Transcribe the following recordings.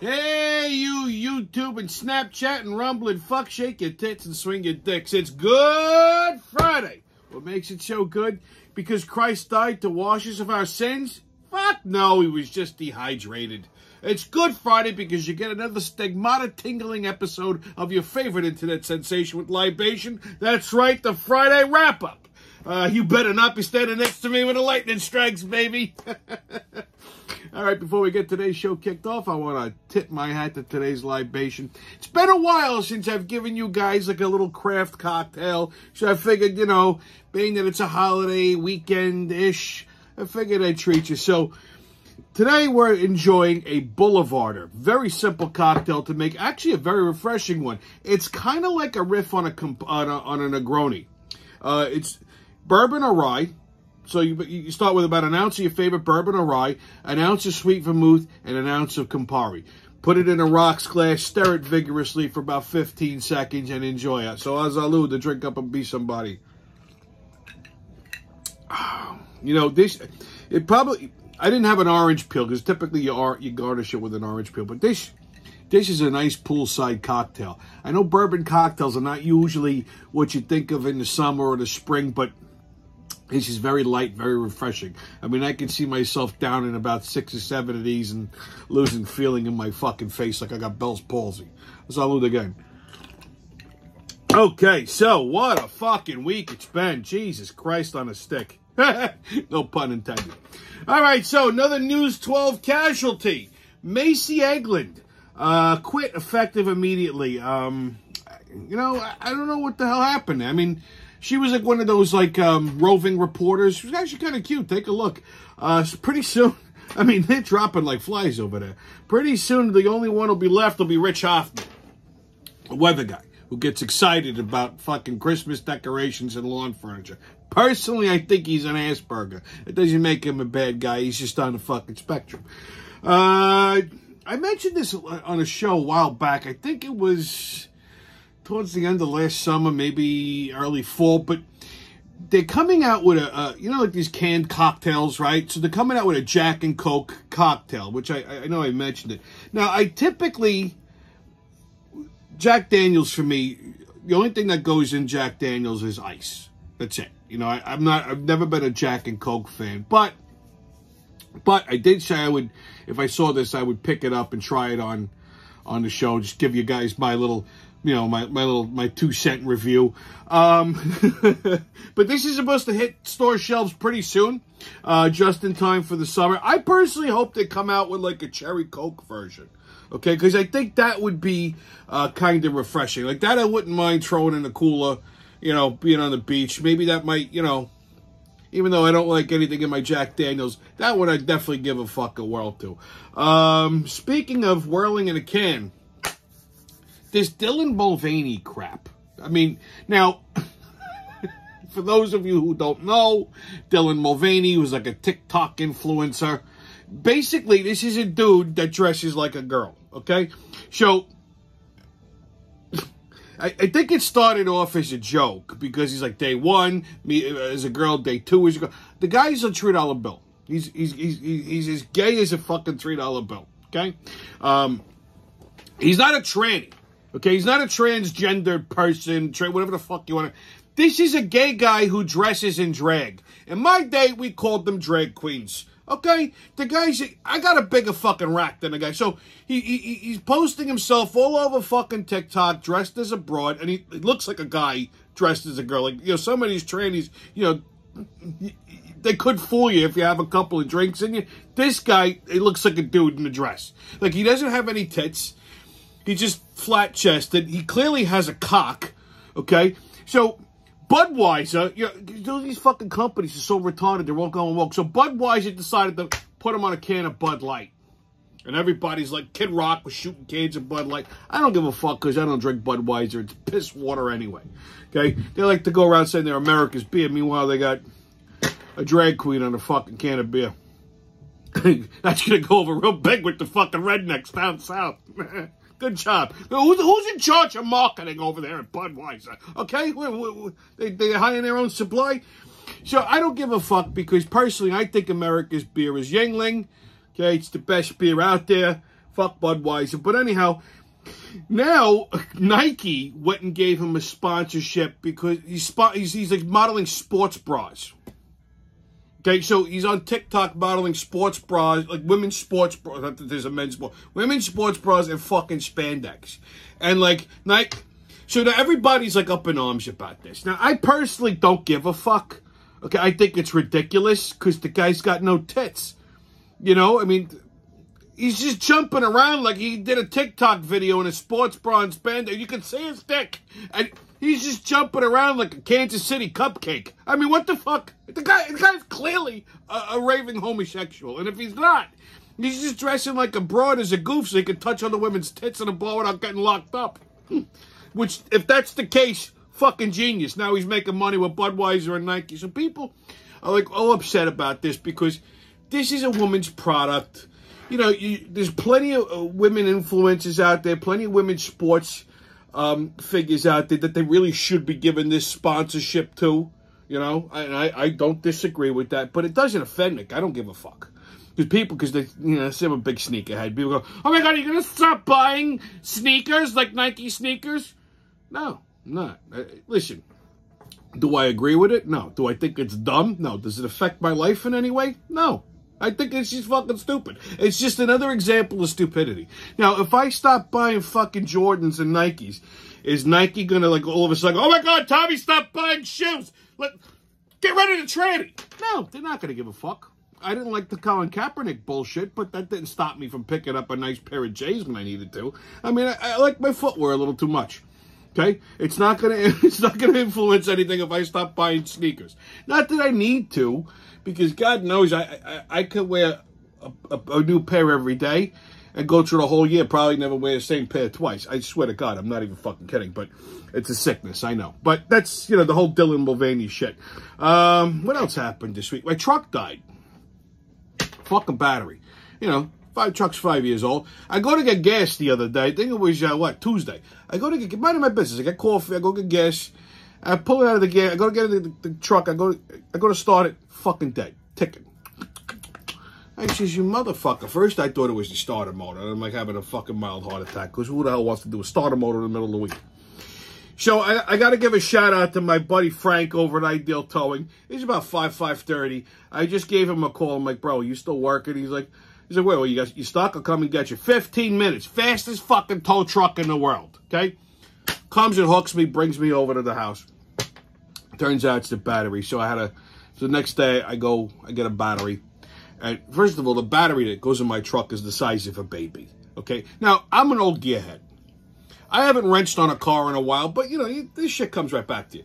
Hey, you YouTube and Snapchat and Rumble and fuck, shake your tits and swing your dicks. It's Good Friday. What makes it so good? Because Christ died to wash us of our sins? Fuck no, he was just dehydrated. It's Good Friday because you get another stigmata-tingling episode of your favorite internet sensation with libation. That's right, the Friday wrap-up. You better not be standing next to me when the lightning strikes, baby. All right, before we get today's show kicked off, I want to tip my hat to today's libation. It's been a while since I've given you guys like a little craft cocktail, so I figured, you know, being that it's a holiday weekend-ish, I figured I'd treat you. So today we're enjoying a Boulevarder. Very simple cocktail to make, actually a very refreshing one. It's kind of like a riff on a Negroni. It's bourbon or rye. So you start with about an ounce of your favorite bourbon or rye, an ounce of sweet vermouth, and an ounce of Campari. Put it in a rocks glass, stir it vigorously for about 15 seconds, and enjoy it. So azalud, to drink up and be somebody. You know, I didn't have an orange peel, because typically you garnish it with an orange peel. But this is a nice poolside cocktail. I know bourbon cocktails are not usually what you think of in the summer or the spring, but this is very light, very refreshing. I mean, I can see myself down in about 6 or 7 of these and losing feeling in my fucking face like I got Bell's palsy. Salud again. Okay, so what a fucking week it's been. Jesus Christ on a stick. No pun intended. All right, so another News 12 casualty. Macy Egland quit effective immediately. You know, I don't know what the hell happened. I mean, she was like one of those like roving reporters. She was actually kind of cute. Take a look. Pretty soon, I mean, they're dropping like flies over there. Pretty soon, the only one will be left will be Rich Hoffman, a weather guy who gets excited about fucking Christmas decorations and lawn furniture. Personally, I think he's an Asperger. It doesn't make him a bad guy. He's just on the fucking spectrum. I mentioned this on a show a while back. I think it was towards the end of last summer, maybe early fall, but they're coming out with you know, like these canned cocktails, right? So they're coming out with a Jack and Coke cocktail, which I know I mentioned it. Now, I typically, Jack Daniels for me, the only thing that goes in Jack Daniels is ice. That's it. You know, I've never been a Jack and Coke fan, but I did say I would, if I saw this, I would pick it up and try it on the show. Just give you guys my little, you know, my 2-cent review. But this is supposed to hit store shelves pretty soon, just in time for the summer. I personally hope they come out with like a cherry Coke version, okay? Because I think that would be kind of refreshing. Like that I wouldn't mind throwing in the cooler, you know, being on the beach. Maybe that might, you know, even though I don't like anything in my Jack Daniels, that one I'd definitely give a fuck a whirl to. Speaking of whirling in a can, this Dylan Mulvaney crap. I mean, now, for those of you who don't know, Dylan Mulvaney was like a TikTok influencer. Basically, this is a dude that dresses like a girl, okay? So, I think it started off as a joke because he's like, day one, me as a girl, day two as a girl. The guy's a $3 bill. He's as gay as a fucking $3 bill, okay? He's not a tranny. Okay, he's not a transgendered person, whatever the fuck you want to. This is a gay guy who dresses in drag. In my day, we called them drag queens. Okay, the guy's, I got a bigger fucking rack than the guy. So he's posting himself all over fucking TikTok, dressed as a broad, and he looks like a guy dressed as a girl. Like, you know, some of these trannies, you know, they could fool you if you have a couple of drinks in you. This guy, he looks like a dude in a dress. Like, he doesn't have any tits. He's just flat-chested. He clearly has a cock, okay? So, Budweiser, you know, these fucking companies are so retarded, they're all going woke. So, Budweiser decided to put him on a can of Bud Light. And everybody's like, Kid Rock was shooting cans of Bud Light. I don't give a fuck because I don't drink Budweiser. It's piss water anyway, okay? They like to go around saying they're America's beer. Meanwhile, they got a drag queen on a fucking can of beer. That's going to go over real big with the fucking rednecks down south. Good job. Who's in charge of marketing over there at Budweiser? Okay? They hire their own supply? So I don't give a fuck because personally I think America's beer is Yingling. Okay? It's the best beer out there. Fuck Budweiser. But anyhow, now Nike went and gave him a sponsorship because he's like modeling sports bras. Okay, so he's on TikTok modeling sports bras, like women's sports bras. Not that there's a men's bra. Women's sports bras and fucking spandex. And like Nike, so now everybody's like up in arms about this. Now, I personally don't give a fuck. Okay, I think it's ridiculous because the guy's got no tits. You know, I mean, he's just jumping around like he did a TikTok video in a sports bra and spandex. You can see his dick. And he's just jumping around like a Kansas City cupcake. I mean, what the fuck? The guy's clearly a raving homosexual. And if he's not, he's just dressing like a broad as a goof so he can touch other women's tits in a bar without getting locked up. Which, if that's the case, fucking genius. Now he's making money with Budweiser and Nike. So people are like all upset about this because this is a woman's product. You know, there's plenty of women influencers out there, plenty of women's sports figures out there that they really should be giving this sponsorship to. You know, and I don't disagree with that, but it doesn't offend Nick. I don't give a fuck. Because they, you know, I'm a big sneakerhead. People go, oh my God, are you going to stop buying sneakers like Nike sneakers? No, I'm not. Listen, do I agree with it? No. Do I think it's dumb? No. Does it affect my life in any way? No. I think it's just fucking stupid. It's just another example of stupidity. Now, if I stop buying fucking Jordans and Nikes, is Nike going to, like, all of a sudden, oh my God, Tommy, stop buying shoes. Get rid of the tranny. No, they're not going to give a fuck. I didn't like the Colin Kaepernick bullshit, but that didn't stop me from picking up a nice pair of J's when I needed to. I mean, I like my footwear a little too much. Okay, it's not gonna influence anything if I stop buying sneakers. Not that I need to, because God knows I could wear a new pair every day and go through the whole year, probably never wear the same pair twice. I swear to God, I'm not even fucking kidding. But it's a sickness, I know. But that's, you know, the whole Dylan Mulvaney shit. What else happened this week? My truck died. Fucking battery. You know, truck's 5 years old. I go to get gas the other day. I think it was, Tuesday. I go to get, mind my business. I get coffee. I go get gas. I pull it out of the gas. I go to get it the truck. I go to start it. Fucking dead. Ticking. I says, you motherfucker. First, I thought it was the starter motor. I'm like having a fucking mild heart attack. Because who the hell wants to do a starter motor in the middle of the week? So I got to give a shout out to my buddy Frank over at Ideal Towing. He's about 5:30. I just gave him a call. I'm like, bro, you still working? He's like, wait, you got you stuck? I'll come and get you. 15 minutes. Fastest fucking tow truck in the world. Okay? Comes and hooks me, brings me over to the house. Turns out it's the battery. So the next day I get a battery. And first of all, the battery that goes in my truck is the size of a baby. Okay? Now, I'm an old gearhead. I haven't wrenched on a car in a while, but, you know, this shit comes right back to you.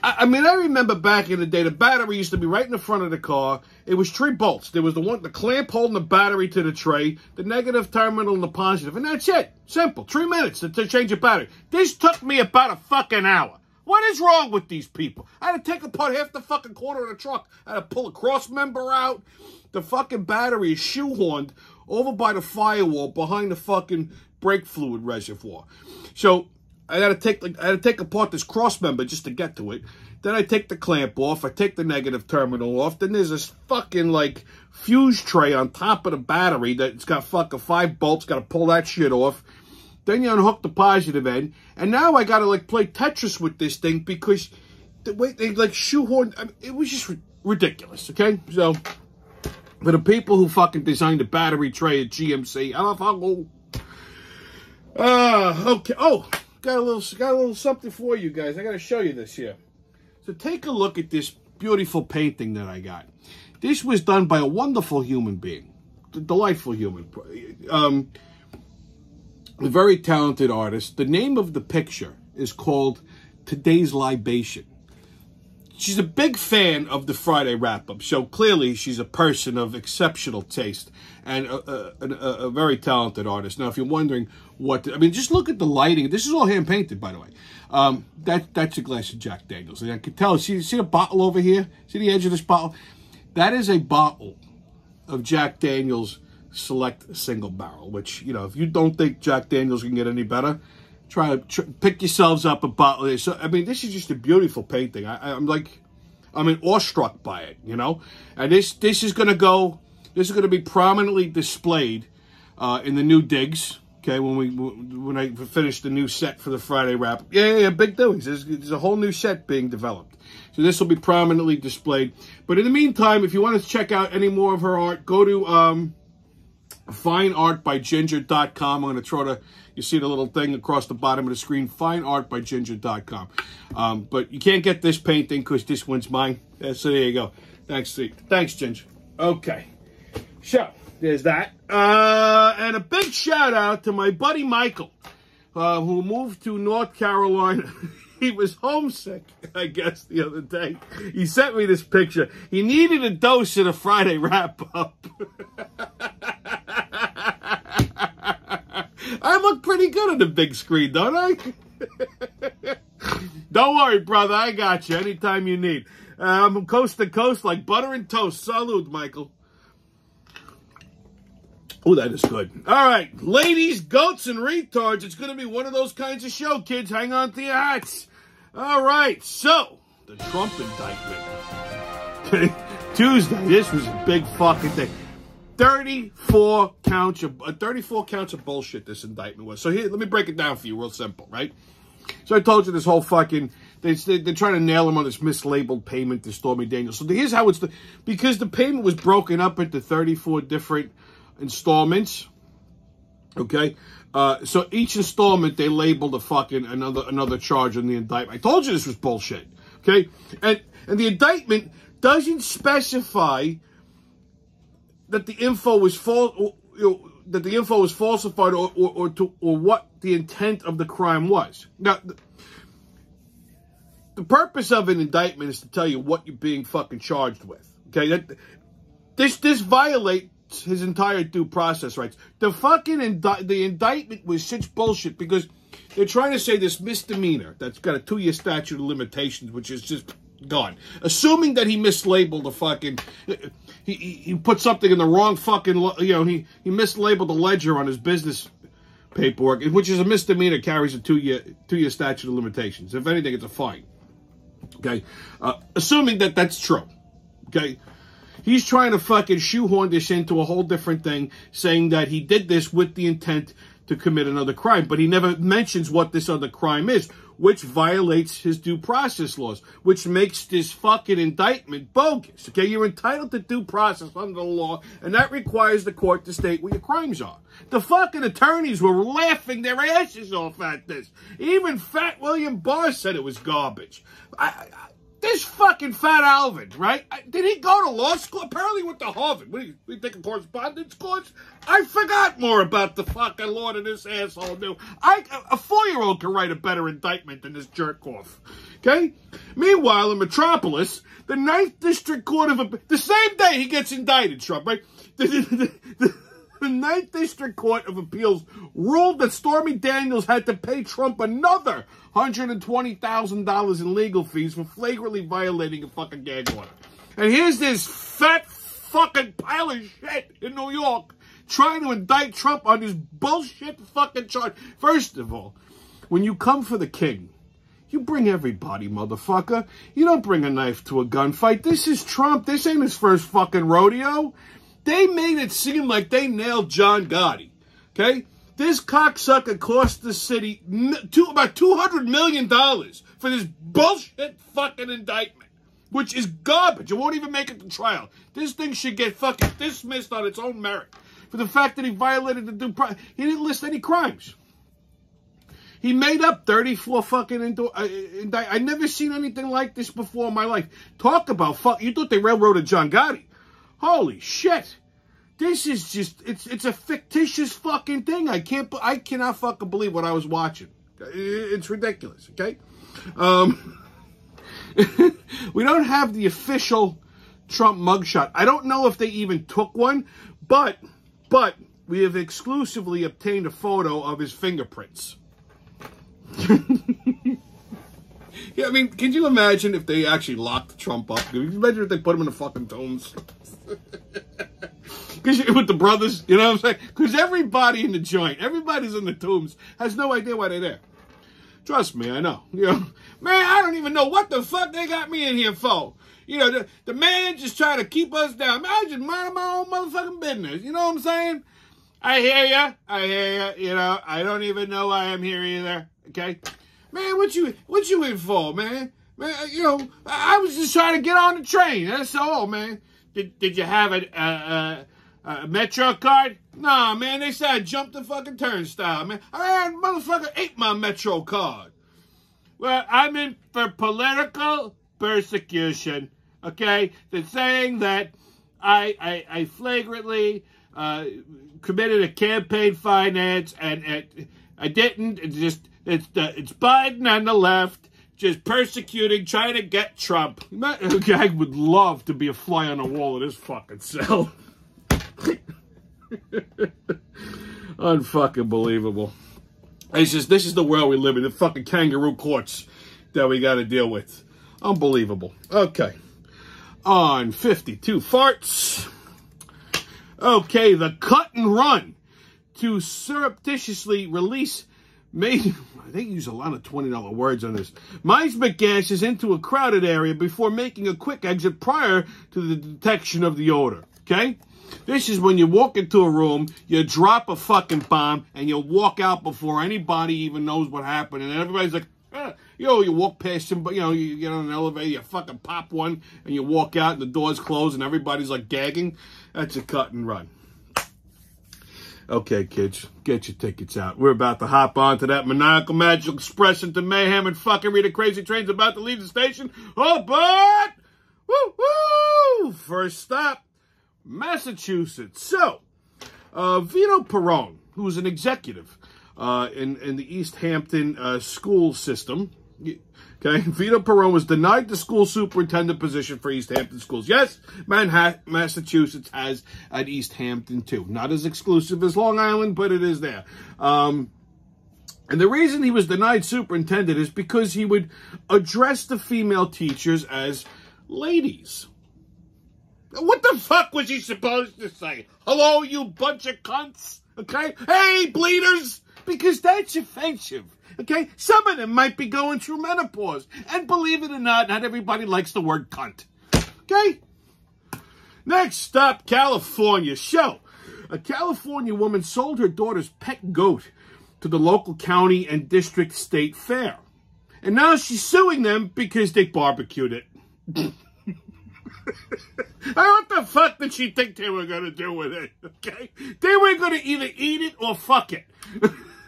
I mean, I remember back in the day, the battery used to be right in the front of the car. It was 3 bolts. There was the clamp holding the battery to the tray, the negative terminal and the positive, and that's it. Simple. 3 minutes to change a battery. This took me about a fucking hour. What is wrong with these people? I had to take apart half the fucking corner of the truck. I had to pull a cross member out. The fucking battery is shoehorned over by the firewall behind the fucking brake fluid reservoir. So I had to take apart this cross member just to get to it. Then I take the clamp off. I take the negative terminal off. Then there's this fucking like fuse tray on top of the battery that's got fucking 5 bolts. Got to pull that shit off. Then you unhook the positive end. And now I got to like play Tetris with this thing because the way they like shoehorned, I mean, it was just ridiculous. Okay, so for the people who fucking designed the battery tray at GMC, okay. Oh, got a little something for you guys. I got to show you this here. So take a look at this beautiful painting that I got. This was done by a wonderful human being, a delightful human, a very talented artist. The name of the picture is called Today's Libation. She's a big fan of the Friday wrap-up, so clearly she's a person of exceptional taste and a very talented artist. Now, if you're wondering I mean, just look at the lighting. This is all hand-painted, by the way. That's a glass of Jack Daniels. And I can tell, see the bottle over here? See the edge of this bottle? That is a bottle of Jack Daniels Select Single Barrel, which, you know, if you don't think Jack Daniels can get any better, pick yourselves up a bottle of this. So, I mean, this is just a beautiful painting. I'm awestruck by it, you know? And this is going to be prominently displayed in the new digs. Okay, when I finish the new set for the Friday wrap. Yeah, big doings. There's a whole new set being developed. So this will be prominently displayed. But in the meantime, if you want to check out any more of her art, go to fineartbyginger.com. I'm going to throw you see the little thing across the bottom of the screen, fineartbyginger.com. But you can't get this painting because this one's mine. So there you go. Thanks, Ginger. Okay. So, there's that. And a big shout out to my buddy Michael, who moved to North Carolina. He was homesick, I guess, the other day. He sent me this picture. He needed a dose of the Friday wrap-up. I look pretty good on the big screen, don't I? Don't worry, brother. I got you anytime you need. I'm coast to coast like butter and toast. Salud, Michael. Oh, that is good. All right, ladies, goats, and retards. It's going to be one of those kinds of show, kids. Hang on to your hats. All right, so the Trump indictment. Tuesday, this was a big fucking thing. 34 counts of bullshit this indictment was. So here, let me break it down for you real simple, right? So I told you this whole fucking, they're trying to nail him on this mislabeled payment to Stormy Daniels. So here's how because the payment was broken up into 34 different installments, okay? So each installment, they labeled a fucking another charge on the indictment. I told you this was bullshit, okay? And the indictment doesn't specify that the info was falsified or what the intent of the crime was. Now, the purpose of an indictment is to tell you what you're being fucking charged with. Okay, this violates his entire due process rights. The fucking the indictment was such bullshit because they're trying to say this misdemeanor that's got a 2-year statute of limitations, which is just gone. Assuming that he mislabeled the fucking, he put something in the wrong fucking, he mislabeled the ledger on his business paperwork, which is a misdemeanor, carries a 2-year statute of limitations. If anything, it's a fine. Okay, assuming that that's true. Okay, he's trying to fucking shoehorn this into a whole different thing, saying that he did this with the intent to commit another crime, but he never mentions what this other crime is, which violates his due process laws, which makes this fucking indictment bogus. Okay, you're entitled to due process under the law, and that requires the court to state what your crimes are. The fucking attorneys were laughing their asses off at this. Even Fat William Barr said it was garbage. This fucking Fat Alvin, right? Did he go to law school? Apparently he went to Harvard. What do you think, a correspondence course? I forgot more about the fucking law than this asshole knew. A 4-year-old can write a better indictment than this jerk-off. Okay? Meanwhile, in Metropolis, the 9th District Court of... The same day he gets indicted, Trump, right? The 9th District Court of Appeals ruled that Stormy Daniels had to pay Trump another $120,000 in legal fees for flagrantly violating a fucking gag order. And here's this fat fucking pile of shit in New York trying to indict Trump on this bullshit fucking charge. First of all, when you come for the king, you bring everybody, motherfucker. You don't bring a knife to a gunfight. This is Trump. This ain't his first fucking rodeo. They made it seem like they nailed John Gotti, okay? This cocksucker cost the city about $200 million for this bullshit fucking indictment, which is garbage. It won't even make it to trial. This thing should get fucking dismissed on its own merit for the fact that he violated the due process. He didn't list any crimes. He made up 34 fucking indictments. I never seen anything like this before in my life. Talk about fuck. You thought they railroaded John Gotti. Holy shit. This is just, it's a fictitious fucking thing. I cannot fucking believe what I was watching. It's ridiculous, okay? We don't have the official Trump mugshot. I don't know if they even took one, but we have exclusively obtained a photo of his fingerprints. Yeah, I mean, can you imagine if they actually locked Trump up? Can you imagine if they put him in the fucking tombs? With the brothers, you know what I'm saying? Because everybody in the joint, everybody's in the tombs, has no idea why they're there. Trust me, I know. You know, man, I don't even know what the fuck they got me in here for. You know, the man just trying to keep us down. Man, I just mind my own motherfucking business. You know what I'm saying? I hear you. You know, I don't even know why I'm here either. Okay, man, what you in for, man? Man, you know, I was just trying to get on the train. That's all, man. Did you have a Metro card? Nah, man, they said I jumped the fucking turnstile, man. Motherfucker ate my Metro card. Well, I'm in for political persecution, okay? They're saying that I flagrantly committed a campaign finance, and I didn't. It's Biden on the left just persecuting, trying to get Trump. I would love to be a fly on the wall of this fucking cell. Unfucking believable. This is the world we live in. The fucking kangaroo courts that we got to deal with. Unbelievable. Okay. On 52 farts. Okay, the cut and run to surreptitiously release they use a lot of $20 words on this. Mines gases into a crowded area before making a quick exit prior to the detection of the odor. Okay? This is when you walk into a room, you drop a fucking bomb, and you walk out before anybody even knows what happened. And everybody's like, you walk past somebody, you get on an elevator, you fucking pop one, and you walk out, and the door's closed, and everybody's like gagging. That's a cut and run. Okay, kids, get your tickets out. We're about to hop onto that maniacal magical express into mayhem and fucking read a crazy train's about to leave the station. Oh, but woo! First stop, Massachusetts. So, Vito Perrone, who's an executive in the East Hampton school system. Okay, Vito Perrone was denied the school superintendent position for East Hampton schools. Yes, Massachusetts has an East Hampton too. Not as exclusive as Long Island, but it is there. And the reason he was denied superintendent is because he would address the female teachers as ladies. What the fuck was he supposed to say? Hello, you bunch of cunts? Okay? Hey, bleeders! Because that's offensive. Okay? Some of them might be going through menopause. And believe it or not everybody likes the word cunt. Okay? Next stop, California. So, a California woman sold her daughter's pet goat to the local county and district state fair. And now she's suing them because they barbecued it. What the fuck did she think they were going to do with it? Okay? They were going to either eat it or fuck it.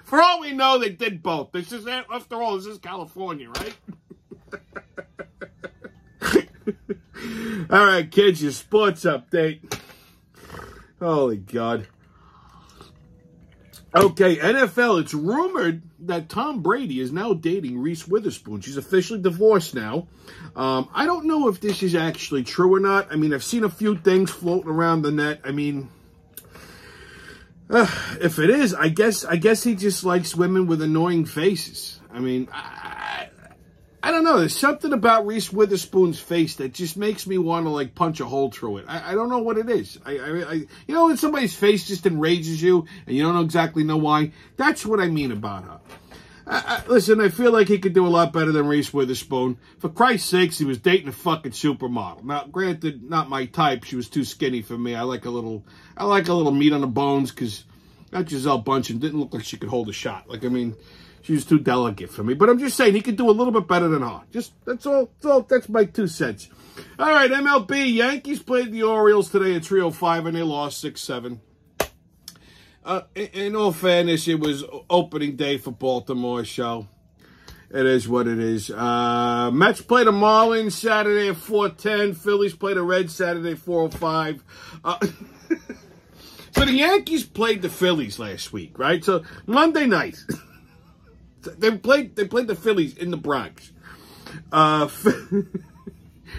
For all we know, they did both. This is, after all, this is California, right? All right, kids, your sports update. Holy God. Okay, NFL, it's rumored that Tom Brady is now dating Reese Witherspoon. She's officially divorced now. I don't know if this is actually true or not. I mean, I've seen a few things floating around the net. I mean, if it is, I guess he just likes women with annoying faces. I mean, I don't know. There's something about Reese Witherspoon's face that just makes me want to, like, punch a hole through it. I don't know what it is. You know, when somebody's face just enrages you and you don't exactly know why? That's what I mean about her. Listen, I feel like he could do a lot better than Reese Witherspoon. For Christ's sakes, he was dating a fucking supermodel. Now, granted, not my type. She was too skinny for me. I like a little meat on the bones, because that Giselle Bundchen didn't look like she could hold a shot. Like, I mean, she was too delicate for me. But I'm just saying, he could do a little bit better than her. That's all. That's my 2 cents. All right, MLB. Yankees played the Orioles today at 3:05, and they lost 6-7. In all fairness, it was opening day for Baltimore, so it is what it is. Mets played the Marlins Saturday at 4:10. Phillies played the Reds Saturday at 4:05. So the Yankees played the Phillies last week, right? So Monday night, they played the Phillies in the Bronx.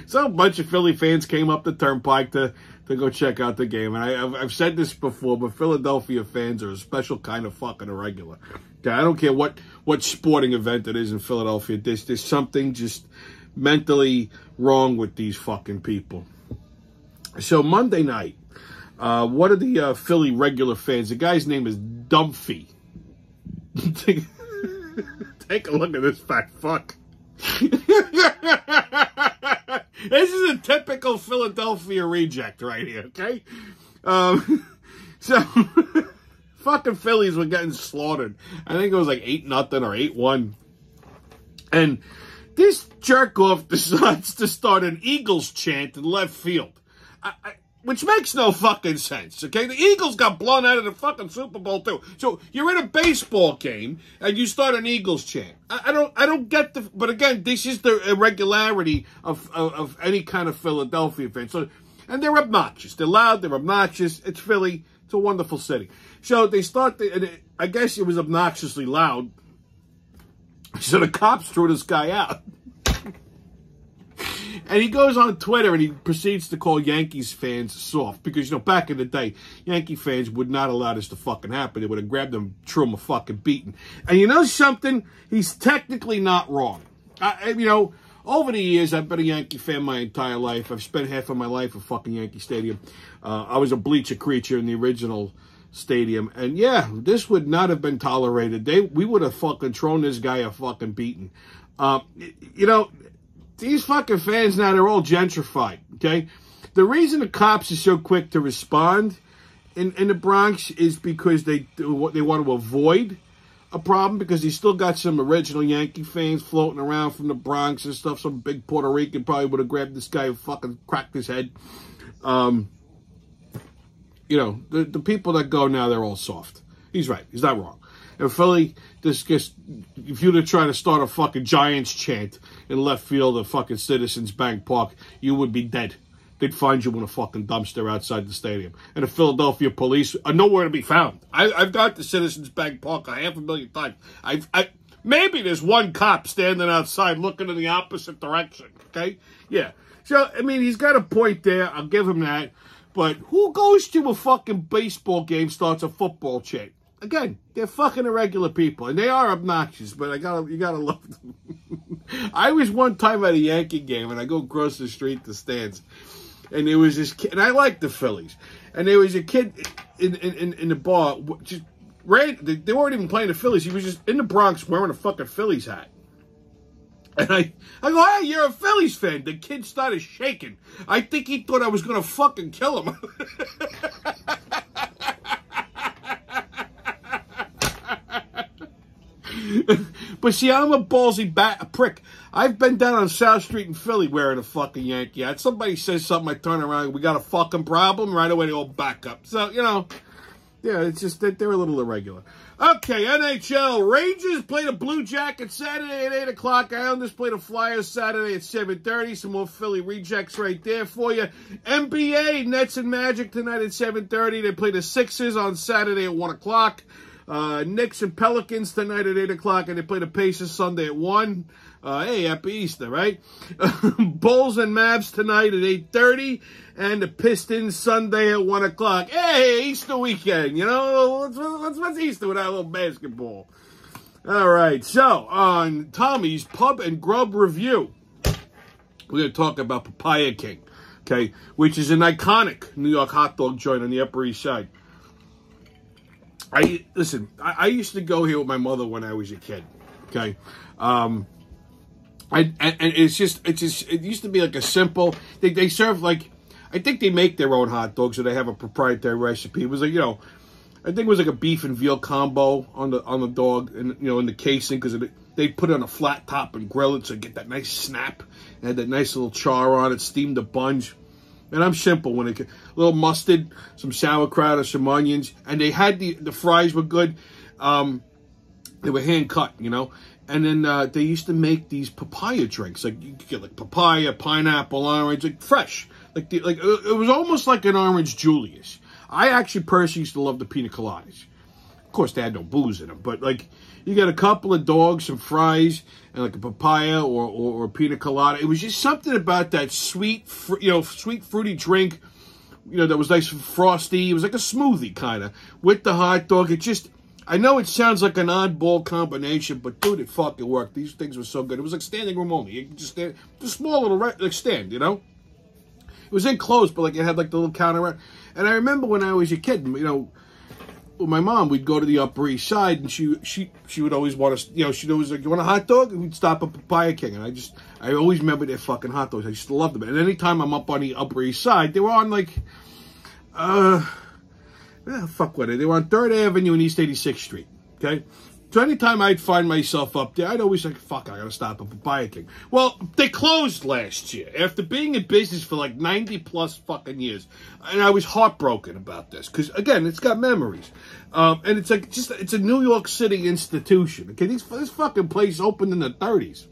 So a bunch of Philly fans came up the turnpike to go check out the game. And I've said this before, but Philadelphia fans are a special kind of fucking irregular. Okay, I don't care what sporting event it is in Philadelphia. There's something just mentally wrong with these fucking people. So Monday night, one of the Philly regular fans, the guy's name is Dumphy. Take a look at this fat fuck. This is a typical Philadelphia reject right here, okay? So, Fucking Phillies were getting slaughtered. I think it was like 8-0 or 8-1. And this jerk-off decides to start an Eagles chant in left field. Which makes no fucking sense, okay? The Eagles got blown out of the fucking Super Bowl, too. So you're in a baseball game, and you start an Eagles chant. I don't get the... But again, this is the irregularity of any kind of Philadelphia fan. So, and they're obnoxious. They're loud, they're obnoxious. It's Philly. It's a wonderful city. So they start... I guess it was obnoxiously loud. So the cops threw this guy out. And he goes on Twitter and he proceeds to call Yankees fans soft. Because, you know, back in the day, Yankee fans would not allow this to fucking happen. They would have grabbed them, threw them a fucking beating. And you know something? He's technically not wrong. You know, over the years, I've been a Yankee fan my entire life. I've spent half of my life at fucking Yankee Stadium. I was a bleacher creature in the original stadium. And yeah, this would not have been tolerated. We would have fucking thrown this guy a fucking beating. You know... These fucking fans now, they're all gentrified, okay? The reason the cops are so quick to respond in the Bronx is because they want to avoid a problem, because he's still got some original Yankee fans floating around from the Bronx and stuff. Some big Puerto Rican probably would have grabbed this guy and fucking cracked his head. You know, the people that go now, they're all soft. He's right. He's not wrong. In Philly, if you'd have tried to start a fucking Giants chant in left field of fucking Citizens Bank Park, you would be dead. They'd find you in a fucking dumpster outside the stadium. And the Philadelphia police are nowhere to be found. I've got to Citizens Bank Park 500,000 times. Maybe there's one cop standing outside looking in the opposite direction, okay? Yeah. So, I mean, he's got a point there. I'll give him that. But who goes to a fucking baseball game, starts a football chant? Again, they're fucking irregular people, and they are obnoxious, but you gotta love them. I was one time at a Yankee game, and I go across the street to stands, and there was this kid, and I like the Phillies, and there was a kid in the bar, just they weren't even playing the Phillies, he was just in the Bronx wearing a fucking Phillies hat. And I go, hey, you're a Phillies fan. The kid started shaking. I think he thought I was going to fucking kill him. But see, I'm a ballsy prick. I've been down on South Street in Philly wearing a fucking Yankee hat. Somebody says something, I turn around, we got a fucking problem. Right away, they all back up. So, you know, yeah, it's just that they're a little irregular. Okay, NHL. Rangers play the Blue Jackets Saturday at 8 o'clock. Islanders play the Flyers Saturday at 7:30. Some more Philly rejects right there for you. NBA, Nets and Magic tonight at 7:30. They play the Sixers on Saturday at 1 o'clock. Knicks and Pelicans tonight at 8 o'clock, and they play the Pacers Sunday at 1. Hey, happy Easter, right? Bulls and Mavs tonight at 8:30, and the Pistons Sunday at 1 o'clock. Hey, Easter weekend, you know? What's Easter without a little basketball? All right, so on Tommy's Pub and Grub Review, we're going to talk about Papaya King, okay, which is an iconic New York hot dog joint on the Upper East Side. Listen, I used to go here with my mother when I was a kid, okay? And it used to be like a simple, they serve like, I think they make their own hot dogs, or they have a proprietary recipe. It was like, you know, I think it was like a beef and veal combo on the dog, and, you know, in the casing, because they put it on a flat top and grill it, so you get that nice snap, and had that nice little char on it, steamed a bunch. And I'm simple when it, a little mustard, some sauerkraut or some onions, and they had the fries were good. They were hand cut, you know. And then they used to make these papaya drinks, like you could get like papaya, pineapple, orange, like fresh, like it was almost like an orange Julius. I actually personally used to love the pina coladas. Of course, they had no booze in them, but like you got a couple of dogs, some fries, and like a papaya or a pina colada. It was just something about that sweet, sweet fruity drink, you know, that was nice and frosty. It was like a smoothie kind of with the hot dog. It just, I know it sounds like an oddball combination, but dude, it fucking worked. These things were so good. It was like standing room only. You just a small little like stand, you know. It was enclosed, but like it had like the little counter. And I remember when I was a kid, you know, with my mom, we'd go to the Upper East Side, and she would always want us, you know, she'd always like, you want a hot dog? And we'd stop at Papaya King, and I always remember their fucking hot dogs. I used to love them. And anytime I'm up on the Upper East Side, they were on like, fuck what they were on 3rd Avenue and East 86th Street, okay? So anytime I'd find myself up there, I'd always like, fuck, I gotta stop at Papaya King. Well, they closed last year after being in business for like 90 plus fucking years. And I was heartbroken about this because, again, it's got memories. And it's like, it's a New York City institution. Okay, this fucking place opened in the 30s.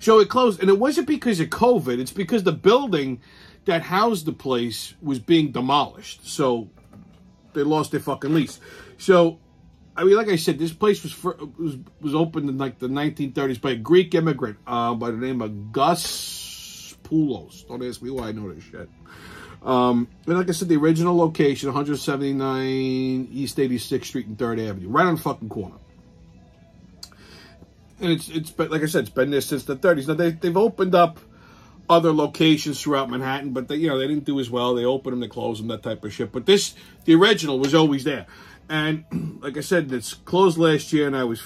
So it closed, and it wasn't because of COVID. It's because the building that housed the place was being demolished. So they lost their fucking lease. So, I mean, like I said, this place was opened in like the 1930s by a Greek immigrant by the name of Gus Poulos. Don't ask me why I know this shit. And like I said, the original location, 179 East 86th Street and 3rd Avenue, right on the fucking corner. And it's been, like I said, it's been there since the 30s. Now they've opened up other locations throughout Manhattan, but they didn't do as well. They opened them, they closed them, that type of shit. But the original was always there. And like I said, it's closed last year, and I was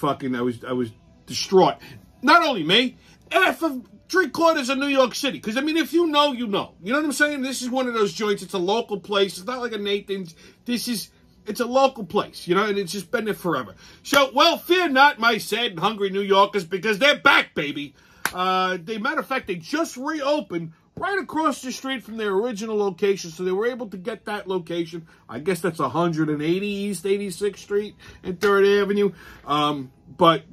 distraught. Not only me, half of 3/4 of New York City. Because I mean, if you know, you know. You know what I'm saying? This is one of those joints. It's a local place. It's not like a Nathan's. It's a local place, and it's just been there forever. So, well, fear not, my sad and hungry New Yorkers, because they're back, baby. Matter of fact, they just reopened right across the street from their original location, so they were able to get that location. I guess that's 180 East 86th Street and 3rd Avenue. But,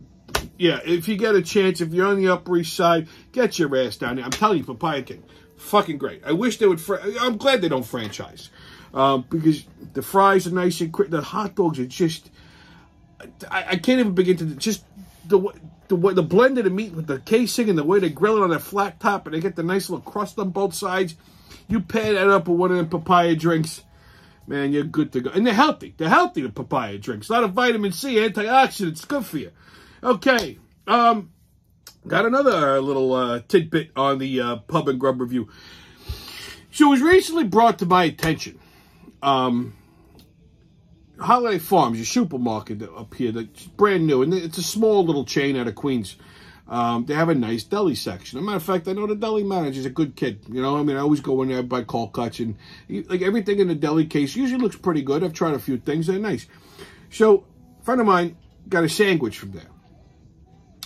yeah, if you get a chance, if you're on the Upper East Side, get your ass down there. I'm telling you, Papaya King, fucking great. I wish they would, I'm glad they don't franchise. Because the fries are nice and quick. The hot dogs are just, I can't even begin to, just the blend of the meat with the casing and the way they grill it on their flat top and they get the nice little crust on both sides. You pair that up with one of them papaya drinks, man, you're good to go. And they're healthy. They're healthy, the papaya drinks. A lot of vitamin C, antioxidants, good for you. Okay, got another little tidbit on the Pub and Grub review. So it was recently brought to my attention. Holiday Farms, a supermarket up here that's brand new, and it's a small little chain out of Queens. They have a nice deli section. As a matter of fact, I know the deli manager's a good kid. I always go in there, buy cold cuts, and like everything in the deli case usually looks pretty good. I've tried a few things; they're nice. So, a friend of mine got a sandwich from there,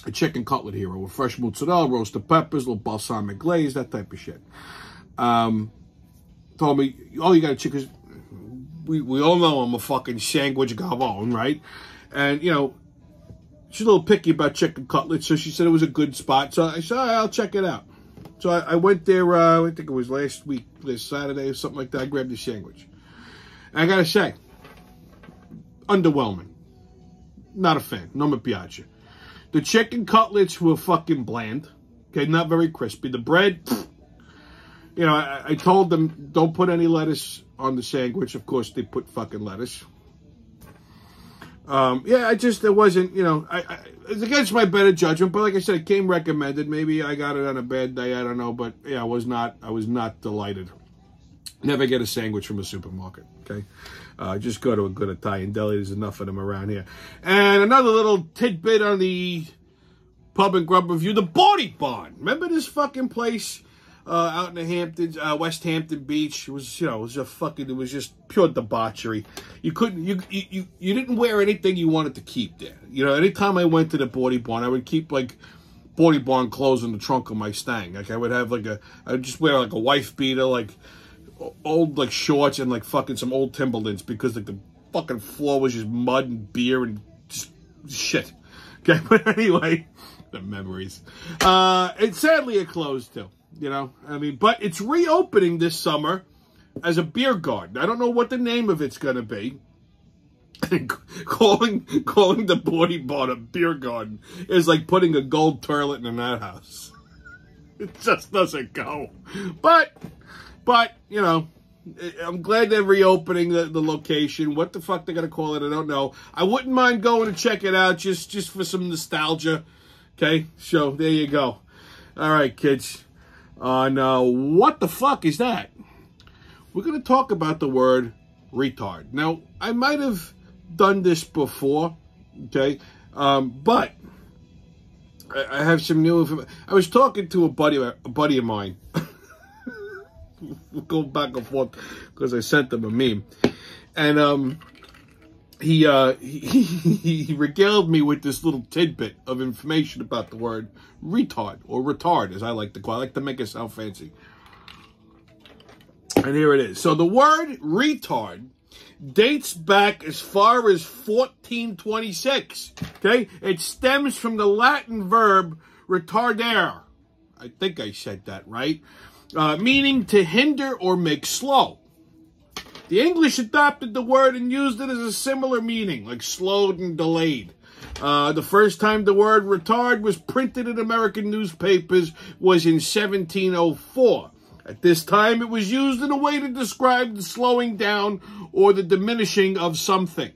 a chicken cutlet hero with fresh mozzarella, roasted peppers, little balsamic glaze, that type of shit. Told me, oh, you got a chicken. We all know I'm a fucking sandwich gavone, right? And, she's a little picky about chicken cutlets, so she said it was a good spot. So I said, all right, I'll check it out. So I went there, I think it was last Saturday or something like that. I grabbed a sandwich. And I got to say, underwhelming. Not a fan. No me piace. The chicken cutlets were fucking bland. Okay, not very crispy. The bread, I told them, don't put any lettuce on the sandwich. Of course, they put fucking lettuce. It wasn't, it's against my better judgment. But like I said, it came recommended. Maybe I got it on a bad day. I don't know. But yeah, I was not delighted. Never get a sandwich from a supermarket, okay? Just go to a good Italian deli. There's enough of them around here. And another little tidbit on the Pub and Grub review, the Body Barn. Remember this fucking place out in the Hamptons, West Hampton Beach? It was, it was just pure debauchery. You couldn't, you didn't wear anything you wanted to keep there. Anytime I went to the Body Barn, I would keep like Body Barn clothes in the trunk of my Stang. Like I would have I would just wear like a wife beater, like old like shorts and like fucking some old Timberlands because like the fucking floor was just mud and beer and just shit. Okay, but anyway, the memories. And sadly it closed too. But it's reopening this summer as a beer garden. I don't know what the name of it's going to be. calling the Body Barn a beer garden is like putting a gold toilet in an outhouse. It just doesn't go. But I'm glad they're reopening the location. What the fuck they're going to call it, I don't know. I wouldn't mind going to check it out just for some nostalgia. Okay, so there you go. All right, kids. Now, what the fuck is that? We're going to talk about the word retard. Now, I might have done this before, okay? But I have some new information. I was talking to a buddy of mine. We'll go back and forth because I sent him a meme. And he regaled me with this little tidbit of information about the word retard, or retard, as I like to call it. I like to make it sound fancy. And here it is. So the word retard dates back as far as 1426. Okay? It stems from the Latin verb retardare. I think I said that right. Meaning to hinder or make slow. The English adopted the word and used it as a similar meaning, like slowed and delayed. The first time the word retard was printed in American newspapers was in 1704. At this time, it was used in a way to describe the slowing down or the diminishing of something.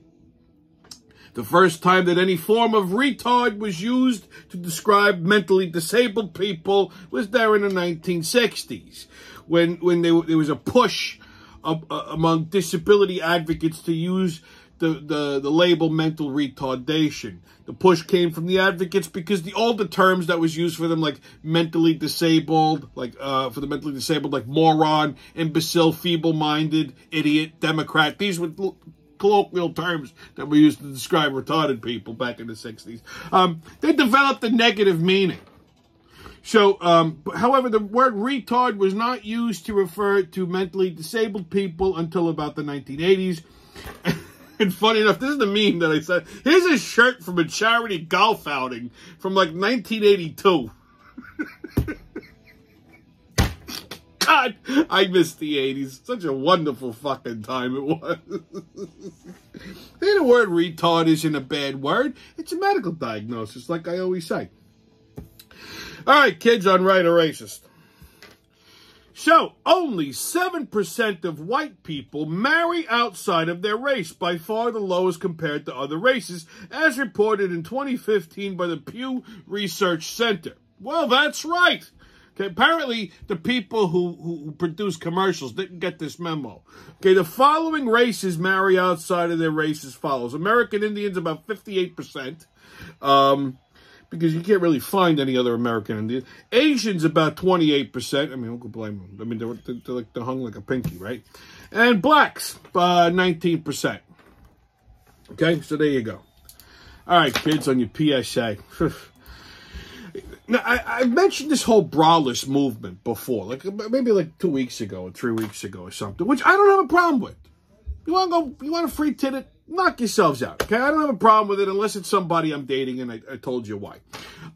The first time that any form of retard was used to describe mentally disabled people was there in the 1960s, when there was a push among disability advocates to use the label mental retardation. The push came from the advocates because the older terms that was used for them, like mentally disabled, like for the mentally disabled, like moron, imbecile, feeble-minded, idiot, Democrat, these were colloquial terms that were used to describe retarded people back in the 60s. They developed a negative meaning. So, however, the word retard was not used to refer to mentally disabled people until about the 1980s. And funny enough, this is the meme that I said. Here's a shirt from a charity golf outing from like 1982. God, I miss the 80s. Such a wonderful fucking time it was. The word retard isn't a bad word. It's a medical diagnosis, like I always say. All right, kids on Right or Racist. So, only 7% of white people marry outside of their race, by far the lowest compared to other races, as reported in 2015 by the Pew Research Center. Well, that's right. Okay, apparently, the people who produce commercials didn't get this memo. Okay, the following races marry outside of their race as follows. American Indians, about 58%. Because you can't really find any other American Indians. Asians, about 28%. I mean, who could blame them? I mean, they're hung like a pinky, right? And blacks, 19%. Okay, so there you go. All right, kids, on your PSA. Now, I mentioned this whole braless movement before, like maybe like 2 weeks ago or 3 weeks ago or something, which I don't have a problem with. You want to free tit it? Knock yourselves out, okay? I don't have a problem with it unless it's somebody I'm dating, and I told you why.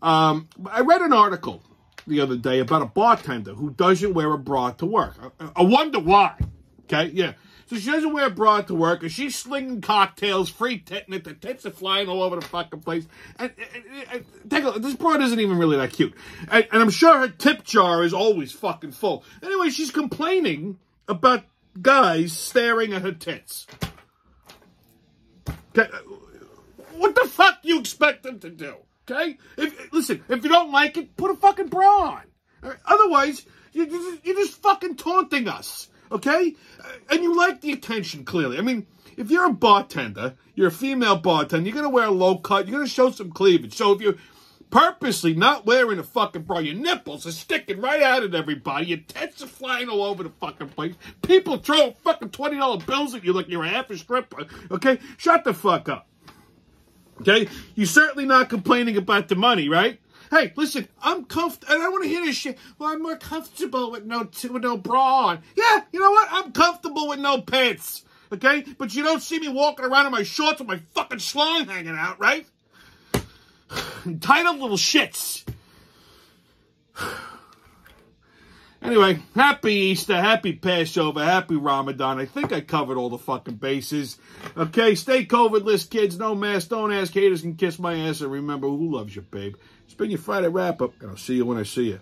I read an article the other day about a bartender who doesn't wear a bra to work. I wonder why, okay? Yeah. So she doesn't wear a bra to work, and she's slinging cocktails, free titting it, the tits are flying all over the fucking place. And take a look, this broad isn't even really that cute. And I'm sure her tip jar is always fucking full. Anyway, she's complaining about guys staring at her tits. Okay, what the fuck do you expect them to do? Okay, listen, if you don't like it, put a fucking bra on. Right? Otherwise, you're just fucking taunting us. Okay, and you like the attention clearly. I mean, if you're a bartender, you're a female bartender, you're gonna wear a low cut, you're gonna show some cleavage. So if you're purposely not wearing a fucking bra, your nipples are sticking right out at everybody, your tits are flying all over the fucking place, people throw fucking $20 bills at you like you're a half a stripper, okay? Shut the fuck up, okay? You're certainly not complaining about the money, right? Hey, listen, I'm comfortable, and I want to hear this shit. Well, I'm more comfortable with no bra on. Yeah, you know what? I'm comfortable with no pants, okay? But you don't see me walking around in my shorts with my fucking schlong hanging out, right? Entitled little shits. Anyway, happy Easter, happy Passover, happy Ramadan. I think I covered all the fucking bases. Okay, stay COVID-less, kids. No mask, don't ask haters, and kiss my ass. And remember, who loves you, babe? It's been your Friday wrap-up, and I'll see you when I see you.